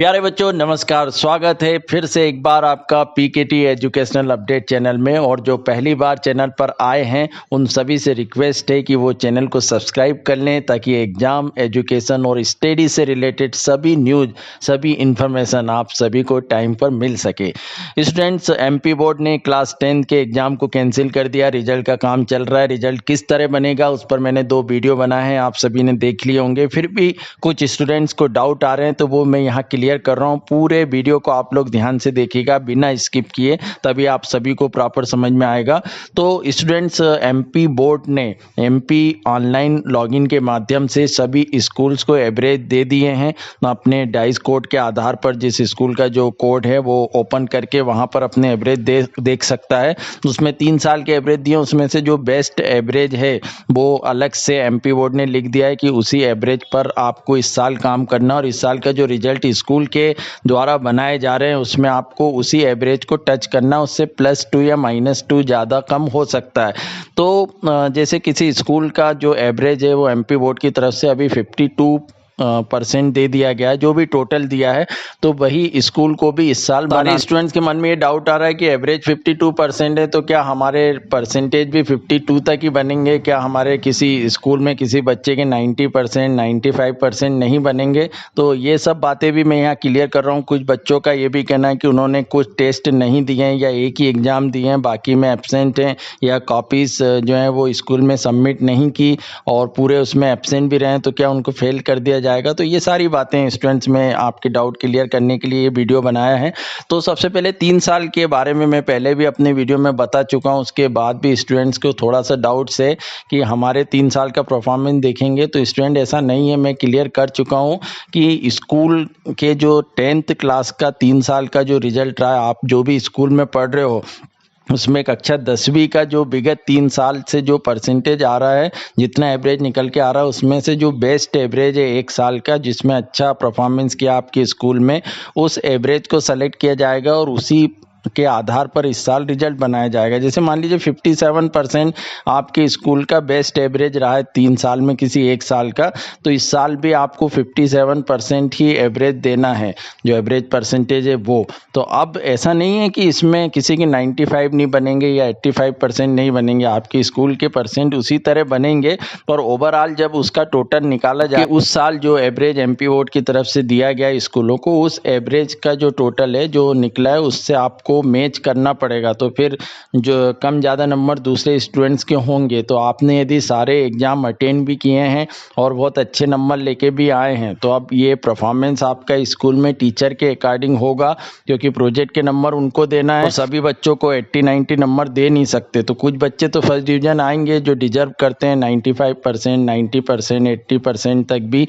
प्यारे बच्चों नमस्कार। स्वागत है फिर से एक बार आपका पीकेटी एजुकेशनल अपडेट चैनल में। और जो पहली बार चैनल पर आए हैं उन सभी से रिक्वेस्ट है कि वो चैनल को सब्सक्राइब कर लें ताकि एग्जाम, एजुकेशन और स्टडी से रिलेटेड सभी न्यूज़, सभी इन्फॉर्मेशन आप सभी को टाइम पर मिल सके। स्टूडेंट्स, एमपी बोर्ड ने क्लास 10 के एग्जाम को कैंसिल कर दिया। रिजल्ट का काम चल रहा है। रिजल्ट किस तरह बनेगा उस पर मैंने 2 वीडियो बनाए हैं, आप सभी ने देख लिए होंगे। फिर भी कुछ स्टूडेंट्स को डाउट आ रहे हैं तो वो मैं यहाँ क्लियर कर रहा हूँ। पूरे वीडियो को आप लोग ध्यान से देखिएगा बिना स्किप किए, तभी आप सभी को प्रॉपर समझ में आएगा। तो स्टूडेंट्स, एमपी बोर्ड ने एमपी ऑनलाइन लॉगिन के माध्यम से सभी स्कूल्स को एवरेज दे दिए हैं। अपने डाइस कोड के आधार पर जिस स्कूल का जो कोड है वो ओपन करके वहां पर अपने एवरेज देख सकता है। उसमें 3 साल के एवरेज दिए, उसमें से जो बेस्ट एवरेज है वो अलग से एमपी बोर्ड ने लिख दिया है कि उसी एवरेज पर आपको इस साल काम करना, और इस साल का जो रिजल्ट स्कूल के द्वारा बनाए जा रहे हैं उसमें आपको उसी एवरेज को टच करना। उससे +2 या -2 ज़्यादा कम हो सकता है। तो जैसे किसी स्कूल का जो एवरेज है वो एमपी बोर्ड की तरफ से अभी 52% दे दिया गया है, जो भी टोटल दिया है, तो वही स्कूल को भी इस साल सारे स्टूडेंट्स के मन में ये डाउट आ रहा है कि एवरेज 52% है तो क्या हमारे परसेंटेज भी 52 तक ही बनेंगे? क्या हमारे किसी स्कूल में किसी बच्चे के 90%, 95% नहीं बनेंगे? तो ये सब बातें भी मैं यहाँ क्लियर कर रहा हूँ। कुछ बच्चों का ये भी कहना है कि उन्होंने कुछ टेस्ट नहीं दिए हैं या एक ही एग्ज़ाम दिए हैं, बाकी में एब्सेंट हैं, या कॉपीज़ जो है वो स्कूल में सबमिट नहीं की और पूरे उसमें एब्सेंट भी रहे हैं, तो क्या उनको फेल कर दिया जाएगा? तो ये सारी बातें स्टूडेंट्स में आपके डाउट क्लियर करने के लिए ये वीडियो बनाया है। तो सबसे पहले 3 साल के बारे में मैं पहले भी अपने वीडियो में बता चुका हूँ, उसके बाद भी स्टूडेंट्स को थोड़ा सा डाउट्स है कि हमारे 3 साल का परफॉर्मेंस देखेंगे। तो स्टूडेंट ऐसा नहीं है, मैं क्लियर कर चुका हूँ कि स्कूल के जो 10th क्लास का 3 साल का जो रिजल्ट रहा है, आप जो भी स्कूल में पढ़ रहे हो उसमें कक्षा 10वीं का जो विगत 3 साल से जो परसेंटेज आ रहा है, जितना एवरेज निकल के आ रहा है, उसमें से जो बेस्ट एवरेज है 1 साल का जिसमें अच्छा परफॉर्मेंस किया आपके स्कूल में, उस एवरेज को सेलेक्ट किया जाएगा और उसी के आधार पर इस साल रिजल्ट बनाया जाएगा। जैसे मान लीजिए 57% आपके स्कूल का बेस्ट एवरेज रहा है 3 साल में किसी 1 साल का, तो इस साल भी आपको 57% ही एवरेज देना है, जो एवरेज परसेंटेज है वो। तो अब ऐसा नहीं है कि इसमें किसी के 95 नहीं बनेंगे या 85% नहीं बनेंगे, आपके स्कूल के परसेंट उसी तरह बनेंगे, पर ओवरऑल जब उसका टोटल निकाला जाए, उस साल जो एवरेज एमपी बोर्ड की तरफ से दिया गया स्कूलों को, उस एवरेज का जो टोटल है जो निकला है उससे आपको मैच करना पड़ेगा। तो फिर जो कम ज़्यादा नंबर दूसरे स्टूडेंट्स के होंगे, तो आपने यदि सारे एग्ज़ाम अटेंड भी किए हैं और बहुत अच्छे नंबर लेके भी आए हैं, तो अब ये परफॉर्मेंस आपका स्कूल में टीचर के अकॉर्डिंग होगा, क्योंकि प्रोजेक्ट के नंबर उनको देना है और सभी बच्चों को 80-90 नंबर दे नहीं सकते। तो कुछ बच्चे तो फर्स्ट डिवीज़न आएंगे जो डिजर्व करते हैं 95%, 90%, 80% तक भी,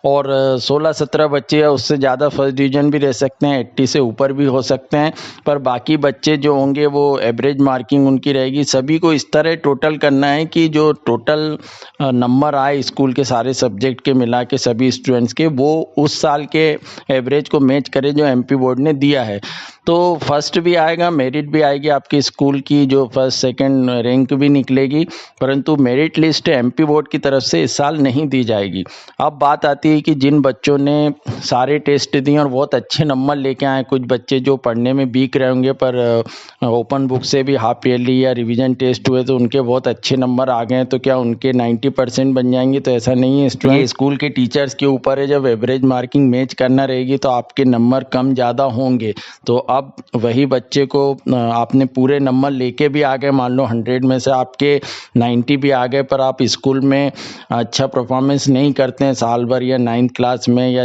और 16-17 बच्चे या उससे ज़्यादा फर्स्ट डिवीज़न भी रह सकते हैं, 80 से ऊपर भी हो सकते हैं, पर बाकी बच्चे जो होंगे वो एवरेज मार्किंग उनकी रहेगी। सभी को इस तरह टोटल करना है कि जो टोटल नंबर आए स्कूल के सारे सब्जेक्ट के मिला के सभी स्टूडेंट्स के, वो उस साल के एवरेज को मैच करे जो एमपी बोर्ड ने दिया है। तो फर्स्ट भी आएगा, मेरिट भी आएगी आपके स्कूल की, जो फर्स्ट सेकंड रैंक भी निकलेगी, परंतु मेरिट लिस्ट एमपी बोर्ड की तरफ से इस साल नहीं दी जाएगी। अब बात आती है कि जिन बच्चों ने सारे टेस्ट दिए और बहुत अच्छे नंबर लेके आए, कुछ बच्चे जो पढ़ने में वीक रहे होंगे पर ओपन बुक से भी हाफ ईयरली या रिवीजन टेस्ट हुए तो उनके बहुत अच्छे नंबर आ गए, तो क्या उनके 90% बन जाएंगे? तो ऐसा नहीं है। ये स्कूल के टीचर्स के ऊपर है, जब एवरेज मार्किंग मैच करना रहेगी तो आपके नंबर कम ज़्यादा होंगे। तो अब वही बच्चे को आपने पूरे नंबर लेके भी आ गए, मान लो 100 में से आपके 90 भी आ गए, पर आप स्कूल में अच्छा परफॉर्मेंस नहीं करते हैं साल भर या 9th क्लास में, या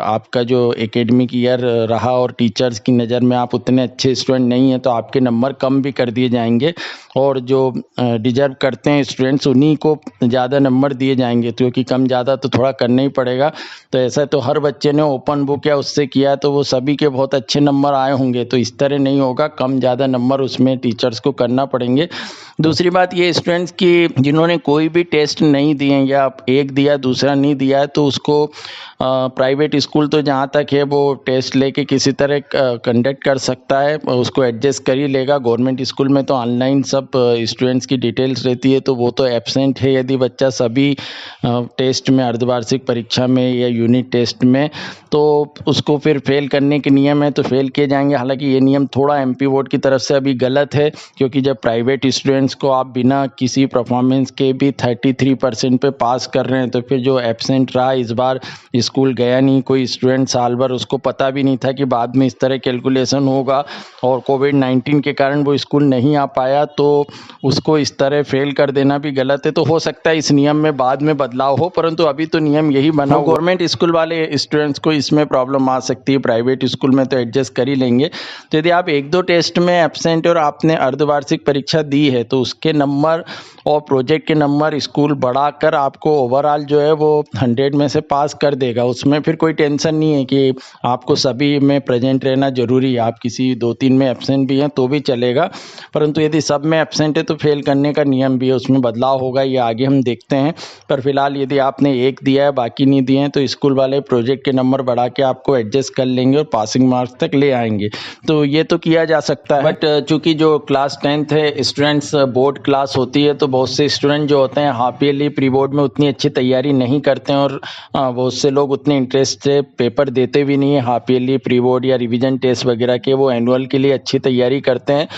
आपका जो एकेडमिक ईयर रहा और टीचर्स की नज़र में आप उतने अच्छे स्टूडेंट नहीं हैं, तो आपके नंबर कम भी कर दिए जाएंगे, और जो डिजर्व करते हैं स्टूडेंट्स उन्हीं को ज़्यादा नंबर दिए जाएंगे, क्योंकि कम ज़्यादा तो थोड़ा करना ही पड़ेगा। तो ऐसा तो हर बच्चे ने ओपन बुक या उससे किया तो वो सभी के बहुत अच्छे नंबर आए होंगे। होंगे, तो इस तरह नहीं होगा, कम ज़्यादा नंबर उसमें टीचर्स को करना पड़ेंगे। दूसरी बात ये स्टूडेंट्स की जिन्होंने कोई भी टेस्ट नहीं दिए या एक दिया दूसरा नहीं दिया है, तो उसको प्राइवेट स्कूल तो जहाँ तक है वो टेस्ट लेके किसी तरह कंडक्ट कर सकता है, उसको एडजस्ट कर ही लेगा। गवर्नमेंट स्कूल में तो ऑनलाइन सब स्टूडेंट्स की डिटेल्स रहती है, तो वो तो एब्सेंट है यदि बच्चा सभी टेस्ट में, अर्धवार्षिक परीक्षा में या यूनिट टेस्ट में, तो उसको फिर फेल करने के नियम है तो फेल किए जाएंगे। हालांकि ये नियम थोड़ा एमपी बोर्ड की तरफ से अभी गलत है, क्योंकि जब प्राइवेट स्टूडेंट्स को आप बिना किसी परफॉर्मेंस के भी 33% पे पास कर रहे हैं, तो फिर जो एब्सेंट रहा, इस बार स्कूल गया नहीं कोई स्टूडेंट साल भर, उसको पता भी नहीं था कि बाद में इस तरह कैलकुलेशन होगा, और कोविड-19 के कारण वो स्कूल नहीं आ पाया, तो उसको इस तरह फेल कर देना भी गलत है। तो हो सकता है इस नियम में बाद में बदलाव हो, परंतु अभी तो नियम यही बना। गवर्नमेंट स्कूल वाले स्टूडेंट्स को इसमें प्रॉब्लम आ सकती है, प्राइवेट स्कूल में तो एडजस्ट कर ही लेंगे। तो यदि आप 1-2 टेस्ट में एब्सेंट और आपने अर्धवार्षिक परीक्षा दी है, तो उसके नंबर और प्रोजेक्ट के नंबर स्कूल बढ़ाकर आपको ओवरऑल जो है वो 100 में से पास कर देगा। उसमें फिर कोई टेंशन नहीं है कि आपको सभी में प्रेजेंट रहना जरूरी है, आप किसी 2-3 में एब्सेंट भी हैं तो भी चलेगा, परंतु यदि सब में एब्सेंट है तो फेल करने का नियम भी है, उसमें बदलाव होगा, ये आगे हम देखते हैं। पर फिलहाल यदि आपने एक दिया है बाकी नहीं दिए हैं, तो स्कूल वाले प्रोजेक्ट के नंबर बढ़ा के आपको एडजस्ट कर लेंगे और पासिंग मार्क्स तक ले आएंगे, तो ये तो किया जा सकता है। बट चूंकि जो क्लास 10th है स्टूडेंट्स, बोर्ड क्लास होती है, तो बहुत से स्टूडेंट जो होते हैं हाफ ईयरली प्री बोर्ड में उतनी अच्छी तैयारी नहीं करते हैं, और बहुत से लोग उतने इंटरेस्ट से पेपर देते भी नहीं है हाफ ईयरली प्री बोर्ड या रिवीजन टेस्ट वगैरह के, वो एनुअल के लिए अच्छी तैयारी करते हैं।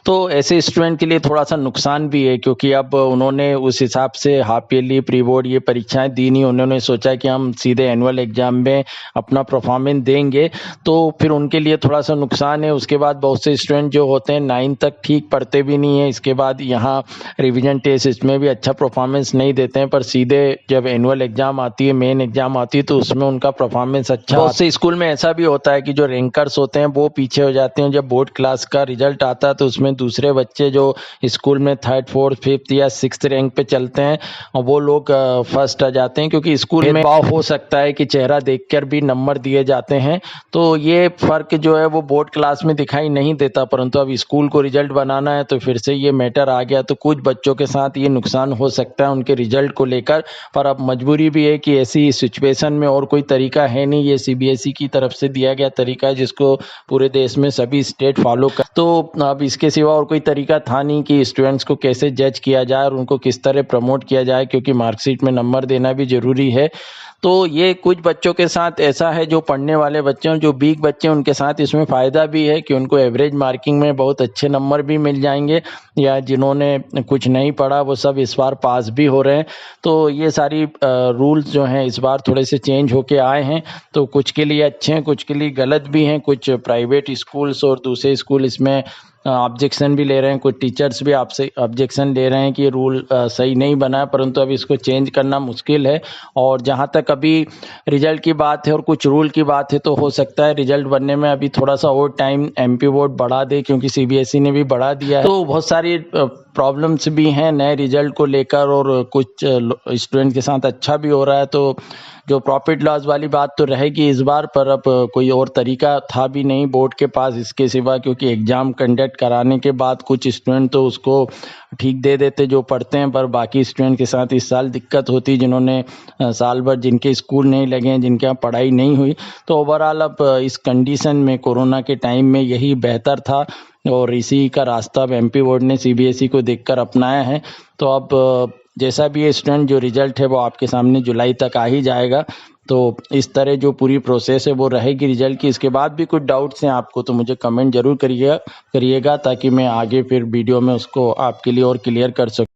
तो ऐसे स्टूडेंट के लिए थोड़ा सा नुकसान भी है, क्योंकि अब उन्होंने उस हिसाब से हाफ ईयरली प्री बोर्ड ये परीक्षाएं दी नहीं, उन्होंने सोचा कि हम सीधे एनुअल एग्जाम में अपना परफॉर्मेंस देंगे, तो फिर उनके लिए थोड़ा सा नुकसान है। उसके बाद बहुत से स्टूडेंट जो होते हैं 9 तक ठीक पढ़ते भी नहीं है, इसके बाद यहाँ रिवीजन टेस्ट इसमें भी अच्छा परफॉर्मेंस नहीं देते हैं, पर सीधे जब एनुअल एग्जाम आती है, मेन एग्जाम आती है, तो उसमें उनका परफॉर्मेंस अच्छा। बहुत से स्कूल में ऐसा भी होता है कि जो रैंकर्स होते हैं वो पीछे हो जाते हैं, जब बोर्ड क्लास का रिजल्ट आता है तो उसमें दूसरे बच्चे जो स्कूल में 3rd 4th 5th या 6th रैंक पे चलते हैं और वो लोग फर्स्ट आ जाते हैं, क्योंकि स्कूल में भाव हो सकता है कि चेहरा देखकर भी नंबर दिए जाते हैं। तो ये फर्क जो है वो बोर्ड क्लास में दिखाई नहीं देता, परंतु अब स्कूल को रिजल्ट बनाना है तो फिर से ये मैटर आ गया, तो कुछ बच्चों के साथ ये नुकसान हो सकता है उनके रिजल्ट को लेकर। पर अब मजबूरी भी है कि ऐसी सिचुएशन में और कोई तरीका है नहीं, ये सीबीएसई की तरफ से दिया गया तरीका है जिसको पूरे देश में सभी स्टेट फॉलो कर, तो अब इसके सिवा और कोई तरीका था नहीं कि स्टूडेंट्स को कैसे जज किया जाए और उनको किस तरह प्रमोट किया जाए, क्योंकि मार्कशीट में नंबर देना भी जरूरी है। तो ये कुछ बच्चों के साथ ऐसा है, जो पढ़ने वाले बच्चे हैं, जो वीक बच्चे हैं, उनके साथ इसमें फ़ायदा भी है कि उनको एवरेज मार्किंग में बहुत अच्छे नंबर भी मिल जाएंगे, या जिन्होंने कुछ नहीं पढ़ा वो सब इस बार पास भी हो रहे हैं। तो ये सारी रूल्स जो हैं इस बार थोड़े से चेंज होके आए हैं, तो कुछ के लिए अच्छे हैं, कुछ के लिए गलत भी हैं। कुछ प्राइवेट स्कूल्स और दूसरे स्कूल इसमें ऑब्जेक्शन भी ले रहे हैं, कुछ टीचर्स भी आपसे ऑब्जेक्शन ले रहे हैं कि ये रूल सही नहीं बना है, परंतु अब इसको चेंज करना मुश्किल है। और जहाँ तक अभी रिजल्ट की बात है और कुछ रूल की बात है, तो हो सकता है रिजल्ट बनने में अभी थोड़ा सा और टाइम एमपी बोर्ड बढ़ा दे, क्योंकि सीबीएसई ने भी बढ़ा दिया है। तो बहुत सारी प्रॉब्लम्स भी हैं नए रिजल्ट को लेकर, और कुछ स्टूडेंट के साथ अच्छा भी हो रहा है, तो जो प्रॉफिट लॉस वाली बात तो रहेगी इस बार, पर अब कोई और तरीका था भी नहीं बोर्ड के पास इसके सिवा, क्योंकि एग्जाम कंडक्ट कराने के बाद कुछ स्टूडेंट तो उसको ठीक दे देते जो पढ़ते हैं, पर बाकी स्टूडेंट के साथ इस साल दिक्कत होती, जिन्होंने साल भर जिनके स्कूल नहीं लगे हैं, जिनके यहाँ पढ़ाई नहीं हुई। तो ओवरऑल अब इस कंडीशन में कोरोना के टाइम में यही बेहतर था, और इसी का रास्ता अब एमपी बोर्ड ने सीबीएसई को देखकर अपनाया है। तो अब जैसा भी ये स्टूडेंट जो रिजल्ट है वो आपके सामने जुलाई तक आ ही जाएगा। तो इस तरह जो पूरी प्रोसेस है वो रहेगी रिजल्ट की। इसके बाद भी कुछ डाउट्स हैं आपको तो मुझे कमेंट जरूर करिएगा, ताकि मैं आगे फिर वीडियो में उसको आपके लिए और क्लियर कर सकूँ।